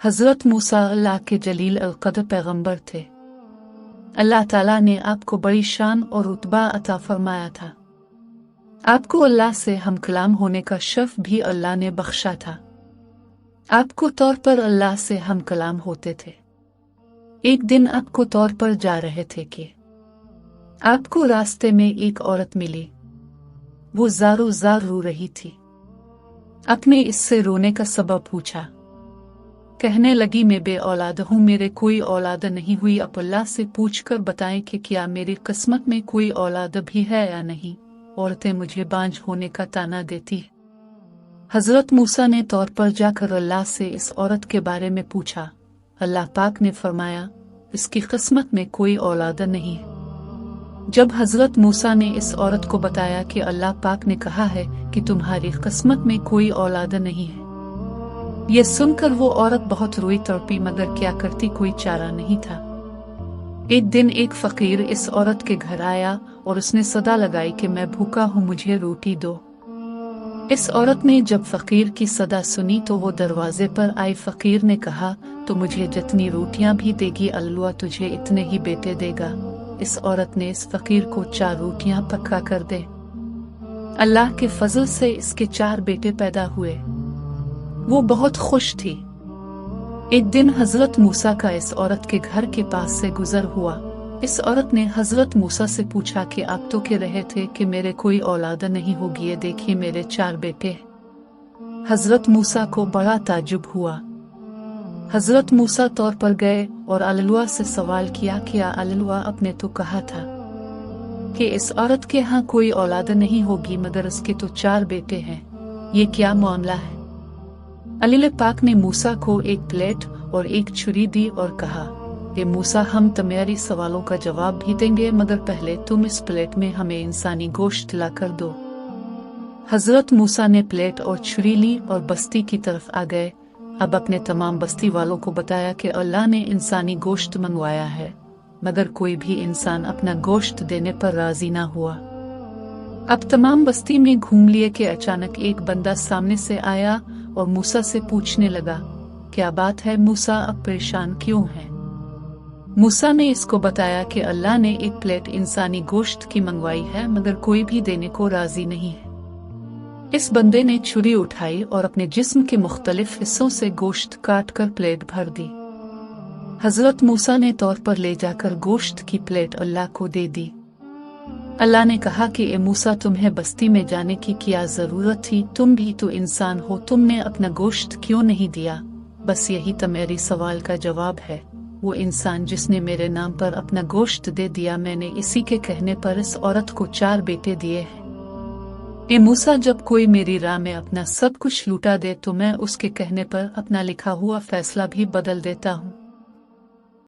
हज़रत मूसा अल्लाह के जलील अल-क़द्र पैगंबर थे। अल्लाह ताला ने आपको बड़ी शान और रुतबा अता फरमाया था। आपको अल्लाह से हमकलाम होने का शर्फ भी अल्लाह ने बख्शा था। आपको तौर पर अल्लाह से हमकलाम होते थे। एक दिन आपको तौर पर जा रहे थे कि आपको रास्ते में एक औरत मिली। वो ज़ारो ज़ार रो रही थी। आपने इससे रोने का सबब पूछा। कहने लगी, मैं बे औलाद हूँ, मेरे कोई औलाद नहीं हुई। अब अल्लाह से पूछकर बताएं कि क्या मेरी किस्मत में कोई औलाद भी है या नहीं। औरतें मुझे बांझ होने का ताना देती है। हज़रत मूसा ने तौर पर जाकर अल्लाह से इस औरत के बारे में पूछा। अल्लाह पाक ने फरमाया, इसकी किस्मत में कोई औलाद नहीं है। जब हज़रत मूसा ने इस औरत को बताया कि अल्लाह पाक ने कहा है कि तुम्हारी किस्मत में कोई औलाद नहीं है, ये सुनकर वो औरत बहुत रोई तड़पी, मगर क्या करती, कोई चारा नहीं था। एक दिन एक फकीर इस औरत के घर आया और उसने सदा लगाई कि मैं भूखा हूँ, मुझे रोटी दो। इस औरत ने जब फकीर की सदा सुनी तो वो दरवाजे पर आई। फकीर ने कहा, तो मुझे जितनी रोटियां भी देगी अल्लाह तुझे इतने ही बेटे देगा। इस औरत ने इस फकीर को 4 रोटियां पक्का कर दे। अल्लाह के फजल से इसके 4 बेटे पैदा हुए। वो बहुत खुश थी। एक दिन हजरत मूसा का इस औरत के घर के पास से गुजर हुआ। इस औरत ने हजरत मूसा से पूछा कि आप तो कह रहे थे कि मेरे कोई औलाद नहीं होगी, ये देखिए मेरे 4 बेटे। हजरत मूसा को बड़ा ताज्जुब हुआ। हजरत मूसा तौर पर गए और अल्लाह से सवाल किया कि अल्लाह, आपने तो कहा था कि इस औरत के यहाँ कोई औलाद नहीं होगी, मगर उसके तो 4 बेटे हैं, ये क्या मामला है। अल्लाह पाक ने मूसा को एक प्लेट और एक छुरी दी और कहा, ये मूसा, हम तुम्हारी सवालों का जवाब भी देंगे, मगर पहले तुम इस प्लेट में हमें इंसानी गोश्त ला कर दो। हजरत मूसा ने प्लेट और छुरी ली और बस्ती की तरफ आ गए। अब अपने तमाम बस्ती वालों को बताया कि अल्लाह ने इंसानी गोश्त मंगवाया है, मगर कोई भी इंसान अपना गोश्त देने पर राजी ना हुआ। अब तमाम बस्ती में घूम लिए कि अचानक एक बंदा सामने से आया और मूसा से पूछने लगा, क्या बात है मूसा, अब परेशान क्यों है। मूसा ने इसको बताया कि अल्लाह ने एक प्लेट इंसानी गोश्त की मंगवाई है, मगर कोई भी देने को राजी नहीं है। इस बंदे ने छुरी उठाई और अपने जिस्म के मुख्तलिफ हिस्सों से गोश्त काट कर प्लेट भर दी। हजरत मूसा ने तौर पर ले जाकर गोश्त की प्लेट अल्लाह को दे दी। अल्लाह ने कहा कि ए मूसा, तुम्हें बस्ती में जाने की क्या जरूरत थी, तुम भी तो इंसान हो, तुमने अपना गोश्त क्यों नहीं दिया। बस यही तो मेरी सवाल का जवाब है। वो इंसान जिसने मेरे नाम पर अपना गोश्त दे दिया, मैंने इसी के कहने पर इस औरत को 4 बेटे दिए हैं। ए मूसा, जब कोई मेरी राह में अपना सब कुछ लूटा दे तो मैं उसके कहने पर अपना लिखा हुआ फैसला भी बदल देता हूँ।